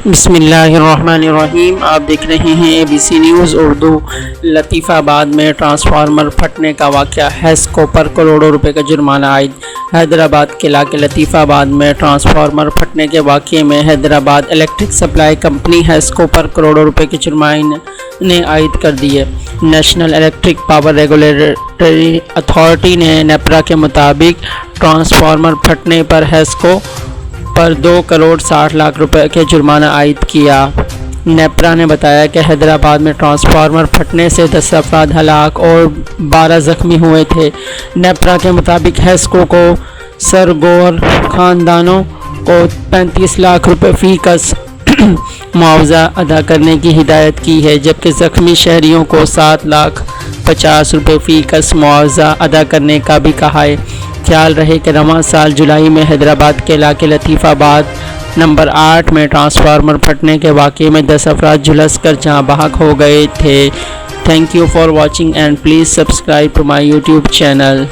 بسم اللہ الرحمن الرحیم، آپ دیکھ رہے ہیں ABC نیوز اردو۔ لطیف آباد میں ٹرانسفارمر پھٹنے کا واقعہ، ہیسکو پر کروڑوں روپے کا جرمانہ عائد۔ حیدرآباد کے علاقے لطیف آباد میں ٹرانسفارمر پھٹنے کے واقعے میں Hyderabad electric supply company HESCO پر کروڑوں روپے کے جرمانے عائد کر دیے۔ National electric power regulatory authority نے نیپرا کے مطابق ٹرانسفارمر پھٹنے پر ہیسکو پر 2 کروڑ 60 لاکھ روپے کے جرمانہ عائد کیا۔ نیپرا نے بتایا کہ حیدرآباد میں ٹرانسفارمر پھٹنے سے 10 افراد ہلاک اور 12 زخمی ہوئے تھے۔ نیپرا کے مطابق ہیسکو کو سرگور خاندانوں کو 35 لاکھ روپے فی کس معاوضہ ادا کرنے کی ہدایت کی ہے، جبکہ زخمی شہریوں کو 7 لاکھ 50 روپے فی کس معاوضہ ادا کرنے کا بھی کہا ہے۔ خیال رہے کہ رواں سال جولائی میں حیدرآباد کے علاقے لطیف آباد نمبر 8 میں ٹرانسفارمر پھٹنے کے واقعے میں 10 افراد جھلس کر جاں بحق ہو گئے تھے۔ Thank you for watching and please subscribe to my YouTube channel.